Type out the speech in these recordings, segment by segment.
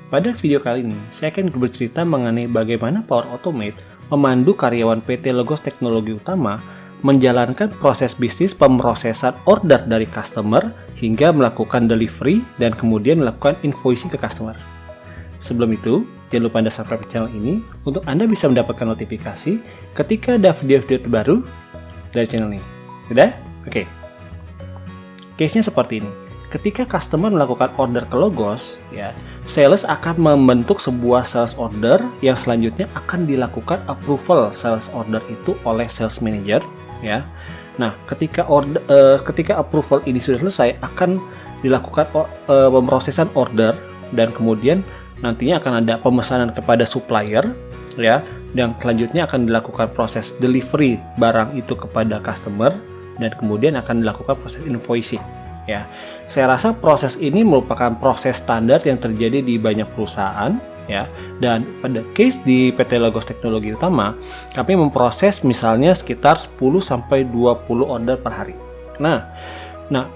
Pada video kali ini, saya akan bercerita mengenai bagaimana Power Automate memandu karyawan PT Logos Teknologi Utama menjalankan proses bisnis pemrosesan order dari customer hingga melakukan delivery dan kemudian melakukan invoicing ke customer. Sebelum itu, jangan lupa Anda subscribe channel ini untuk Anda bisa mendapatkan notifikasi ketika ada video-video terbaru dari channel ini. Sudah? Oke. Case-nya seperti ini. Ketika customer melakukan order ke Logos, sales akan membentuk sebuah sales order yang selanjutnya akan dilakukan approval sales order itu oleh sales manager, Nah, ketika approval ini sudah selesai, akan dilakukan pemrosesan order dan kemudian nantinya akan ada pemesanan kepada supplier, dan selanjutnya akan dilakukan proses delivery barang itu kepada customer dan kemudian akan dilakukan proses invoicing. Saya rasa proses ini merupakan proses standar yang terjadi di banyak perusahaan, dan pada case di PT Logos Teknologi Utama, kami memproses misalnya sekitar 10-20 order per hari. Nah,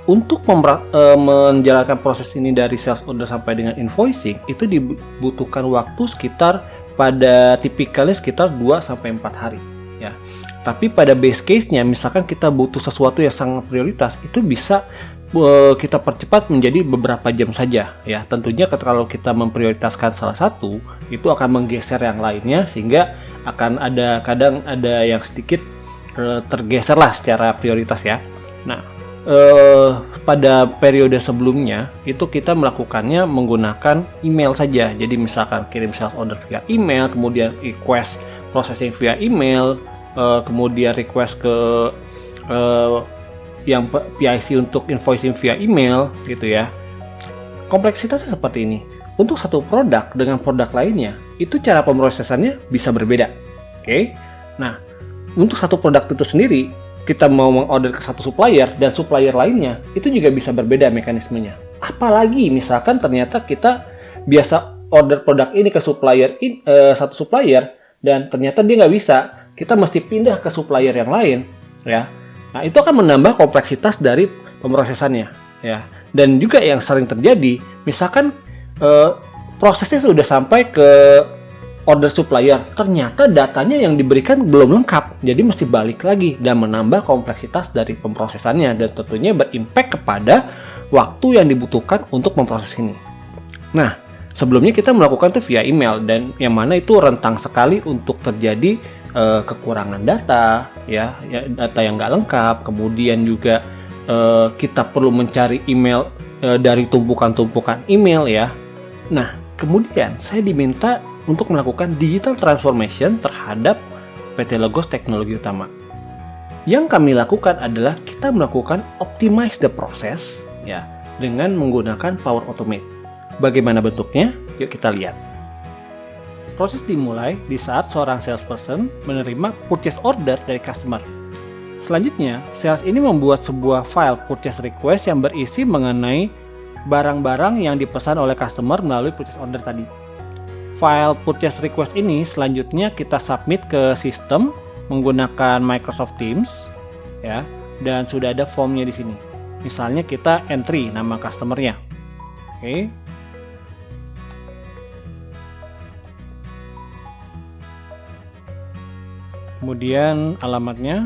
untuk menjalankan proses ini dari sales order sampai dengan invoicing, itu dibutuhkan waktu sekitar pada tipikalnya sekitar 2-4 hari. Tapi pada base case-nya, misalkan kita butuh sesuatu yang sangat prioritas, itu bisa kita percepat menjadi beberapa jam saja. Tentunya kalau kita memprioritaskan salah satu, itu akan menggeser yang lainnya sehingga akan kadang ada yang sedikit tergeser lah secara prioritas. Nah, pada periode sebelumnya itu kita melakukannya menggunakan email saja. Jadi misalkan kirim sales order via email, kemudian request processing via email, kemudian request ke yang PIC untuk invoicing via email Kompleksitasnya seperti ini. Untuk satu produk dengan produk lainnya, itu cara pemrosesannya bisa berbeda. Nah, untuk satu produk itu sendiri, kita mau mengorder ke satu supplier dan supplier lainnya, itu juga bisa berbeda mekanismenya. Apalagi misalkan ternyata kita biasa order produk ini ke supplier satu supplier dan ternyata dia nggak bisa, kita mesti pindah ke supplier yang lain, Nah, itu akan menambah kompleksitas dari pemrosesannya, Dan juga yang sering terjadi, misalkan prosesnya sudah sampai ke order supplier, ternyata datanya yang diberikan belum lengkap, jadi mesti balik lagi dan menambah kompleksitas dari pemrosesannya dan tentunya berimpact kepada waktu yang dibutuhkan untuk memproses ini. Nah, sebelumnya kita melakukan itu via email dan yang mana itu rentang sekali untuk terjadi kekurangan data, data yang nggak lengkap, kemudian juga kita perlu mencari email dari tumpukan-tumpukan email, Nah, kemudian saya diminta untuk melakukan digital transformation terhadap PT Logos Teknologi Utama. Yang kami lakukan adalah kita melakukan optimize the process, dengan menggunakan Power Automate. Bagaimana bentuknya? Yuk kita lihat. Proses dimulai di saat seorang salesperson menerima purchase order dari customer. Selanjutnya, sales ini membuat sebuah file purchase request yang berisi mengenai barang-barang yang dipesan oleh customer melalui purchase order tadi. File purchase request ini selanjutnya kita submit ke sistem menggunakan Microsoft Teams, dan sudah ada formnya di sini. Misalnya kita entry nama customernya. Kemudian alamatnya,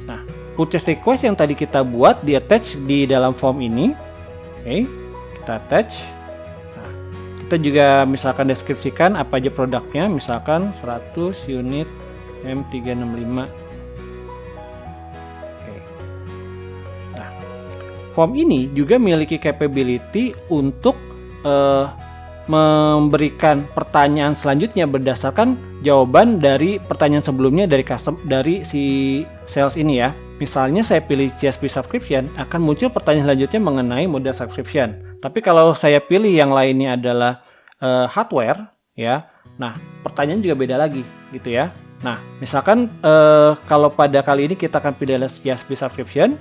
Nah, purchase request yang tadi kita buat di attach di dalam form ini. Kita attach. Nah, kita juga misalkan deskripsikan apa aja produknya, misalkan 100 unit M365. Form ini juga memiliki capability untuk memberikan pertanyaan selanjutnya berdasarkan jawaban dari pertanyaan sebelumnya dari si sales ini, Misalnya saya pilih GSP subscription, akan muncul pertanyaan selanjutnya mengenai model subscription. Tapi kalau saya pilih yang lainnya adalah hardware, nah pertanyaan juga beda lagi, Nah, misalkan kalau pada kali ini kita akan pilih GSP subscription.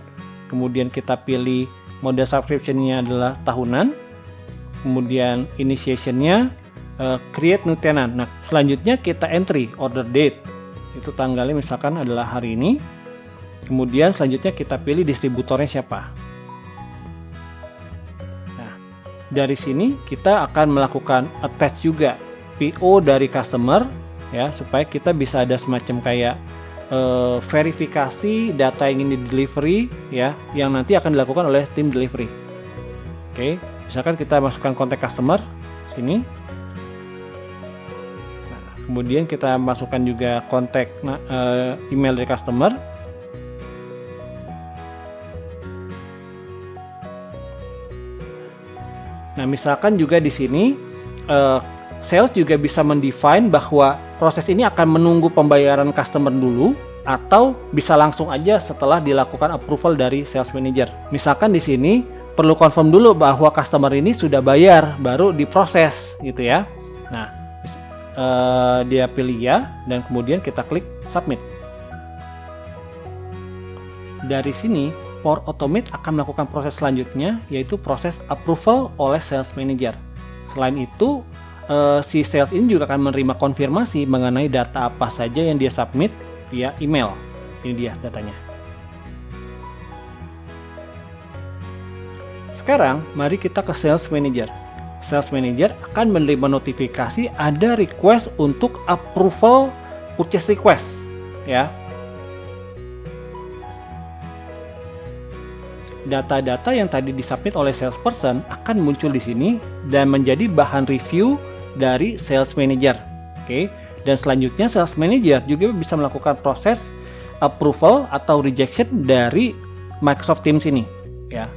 Kemudian kita pilih model subscription-nya adalah tahunan. Kemudian initiation-nya create new tenant. Nah, selanjutnya kita entry order date. Itu tanggalnya misalkan adalah hari ini. Kemudian selanjutnya kita pilih distributornya siapa. Nah, dari sini kita akan melakukan attach juga PO dari customer ya, supaya kita bisa ada semacam kayak verifikasi data yang ingin di delivery ya, yang nanti akan dilakukan oleh tim delivery. Oke, misalkan kita masukkan kontak customer sini. Nah, kemudian kita masukkan juga kontak email dari customer. Nah, misalkan juga di sini sales juga bisa mendefine bahwa proses ini akan menunggu pembayaran customer dulu atau bisa langsung aja setelah dilakukan approval dari sales manager. Misalkan di sini perlu confirm dulu bahwa customer ini sudah bayar baru diproses gitu ya. Nah, dia pilih ya dan kemudian kita klik submit. Dari sini Power Automate akan melakukan proses selanjutnya, yaitu proses approval oleh sales manager. Selain itu, si sales ini juga akan menerima konfirmasi mengenai data apa saja yang dia submit via email. Ini dia datanya. Sekarang mari kita ke sales manager. Sales manager akan menerima notifikasi ada request untuk approval purchase request ya. Data-data yang tadi disubmit oleh salesperson akan muncul di sini dan menjadi bahan review dari sales manager. Oke. Dan selanjutnya sales manager juga bisa melakukan proses approval atau rejection dari Microsoft Teams ini, ya.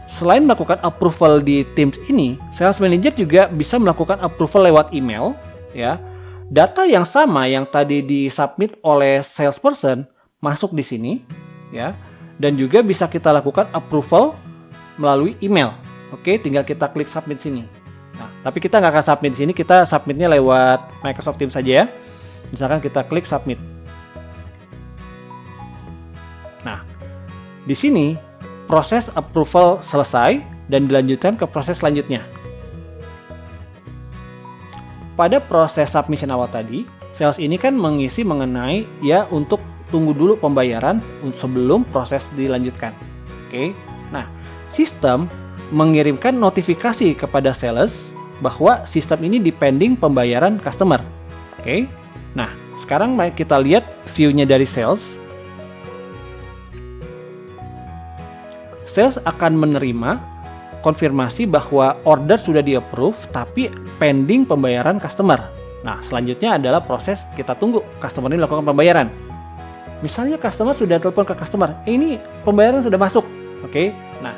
Selain melakukan approval di Teams ini, sales manager juga bisa melakukan approval lewat email, ya. Data yang sama yang tadi disubmit oleh salesperson masuk di sini, ya. Dan juga bisa kita lakukan approval melalui email. Oke, tinggal kita klik submit sini. Nah, tapi kita nggak akan submit di sini, kita submitnya lewat Microsoft Teams saja ya. Misalkan kita klik submit. Nah, di sini proses approval selesai dan dilanjutkan ke proses selanjutnya. Pada proses submission awal tadi, sales ini kan mengisi mengenai ya untuk tunggu dulu pembayaran sebelum proses dilanjutkan. Oke. Nah, sistem mengirimkan notifikasi kepada sales bahwa sistem ini depending pembayaran customer. Oke. Nah, sekarang mari kita lihat view-nya dari sales. Sales akan menerima konfirmasi bahwa order sudah di-approve tapi pending pembayaran customer. Nah, selanjutnya adalah proses kita tunggu customer ini melakukan pembayaran. Misalnya customer sudah telepon ke customer, ini pembayaran sudah masuk. Oke. Nah,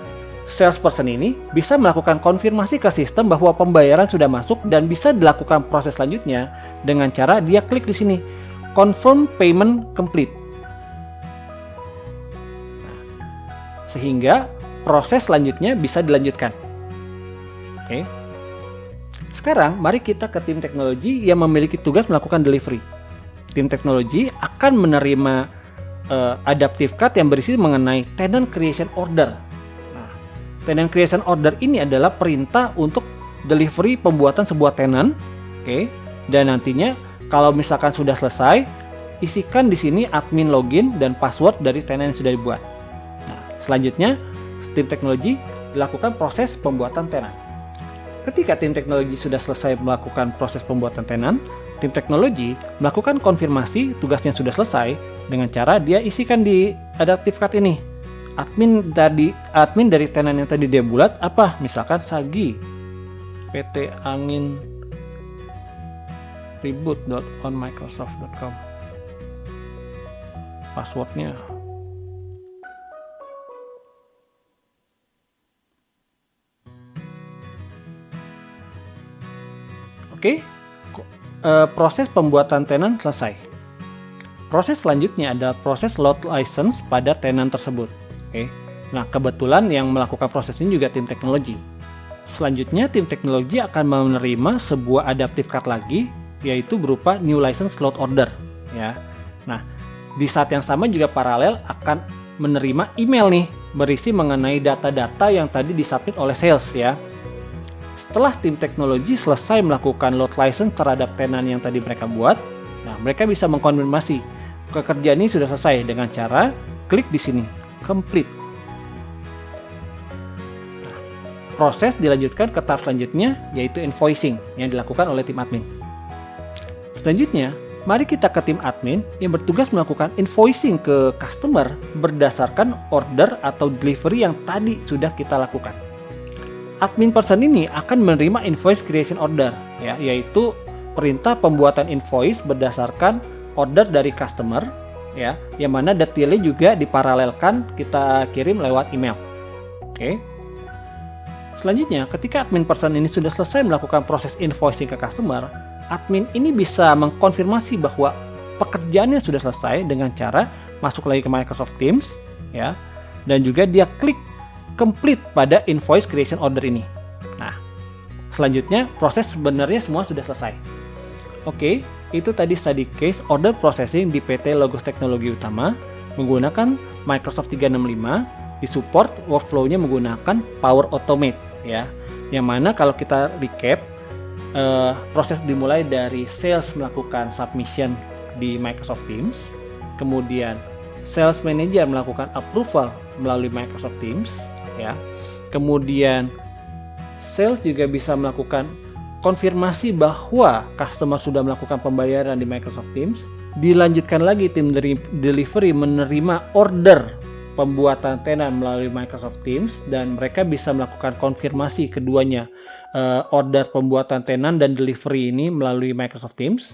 salesperson ini bisa melakukan konfirmasi ke sistem bahwa pembayaran sudah masuk dan bisa dilakukan proses selanjutnya dengan cara dia klik di sini, confirm payment complete. Nah, sehingga proses selanjutnya bisa dilanjutkan. Oke. Sekarang mari kita ke tim teknologi yang memiliki tugas melakukan delivery. Tim teknologi akan menerima adaptive card yang berisi mengenai tenant creation order. Nah, tenant creation order ini adalah perintah untuk delivery pembuatan sebuah tenant. Oke. Dan nantinya kalau misalkan sudah selesai, isikan di sini admin login dan password dari tenant yang sudah dibuat. Nah, selanjutnya tim teknologi dilakukan proses pembuatan tenant. Ketika tim teknologi sudah selesai melakukan proses pembuatan tenant, tim teknologi melakukan konfirmasi tugasnya sudah selesai dengan cara dia isikan di adaptive card ini. Admin dari tenant yang tadi dia buat apa? Misalkan Sagi PT Angin reboot.onmicrosoft.com. Passwordnya oke. Proses pembuatan tenant selesai. Proses selanjutnya adalah proses load license pada tenant tersebut. Oke. Nah, kebetulan yang melakukan proses ini juga tim teknologi. Selanjutnya, tim teknologi akan menerima sebuah adaptive card lagi, yaitu berupa new license load order. Ya. Nah, di saat yang sama juga paralel akan menerima email nih, berisi mengenai data-data yang tadi disubmit oleh sales ya. Setelah tim teknologi selesai melakukan load license terhadap tenant yang tadi mereka buat, nah mereka bisa mengkonfirmasi pekerjaan ini sudah selesai dengan cara klik di sini, complete. Nah, proses dilanjutkan ke tahap selanjutnya, yaitu invoicing yang dilakukan oleh tim admin. Selanjutnya, mari kita ke tim admin yang bertugas melakukan invoicing ke customer berdasarkan order atau delivery yang tadi sudah kita lakukan. Admin person ini akan menerima invoice creation order, ya, yaitu perintah pembuatan invoice berdasarkan order dari customer, ya, yang mana detailnya juga diparalelkan kita kirim lewat email. Oke. Selanjutnya, ketika admin person ini sudah selesai melakukan proses invoicing ke customer, admin ini bisa mengkonfirmasi bahwa pekerjaannya sudah selesai dengan cara masuk lagi ke Microsoft Teams, ya, dan juga dia klik complete pada invoice creation order ini. Nah, selanjutnya proses sebenarnya semua sudah selesai. Oke, itu tadi study case order processing di PT Logos Teknologi Utama menggunakan Microsoft 365, disupport workflow-nya menggunakan Power Automate, ya. Yang mana kalau kita recap, proses dimulai dari sales melakukan submission di Microsoft Teams, kemudian sales manager melakukan approval melalui Microsoft Teams, ya. Kemudian sales juga bisa melakukan konfirmasi bahwa customer sudah melakukan pembayaran di Microsoft Teams. Dilanjutkan lagi tim dari delivery menerima order pembuatan tenan melalui Microsoft Teams dan mereka bisa melakukan konfirmasi keduanya, order pembuatan tenan dan delivery ini melalui Microsoft Teams.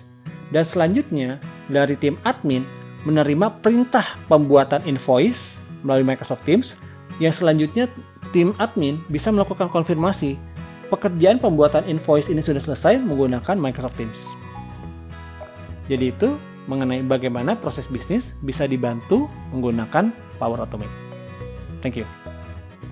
Dan selanjutnya dari tim admin menerima perintah pembuatan invoice melalui Microsoft Teams, yang selanjutnya tim admin bisa melakukan konfirmasi pekerjaan pembuatan invoice ini sudah selesai menggunakan Microsoft Teams. Jadi itu mengenai bagaimana proses bisnis bisa dibantu menggunakan Power Automate. Thank you.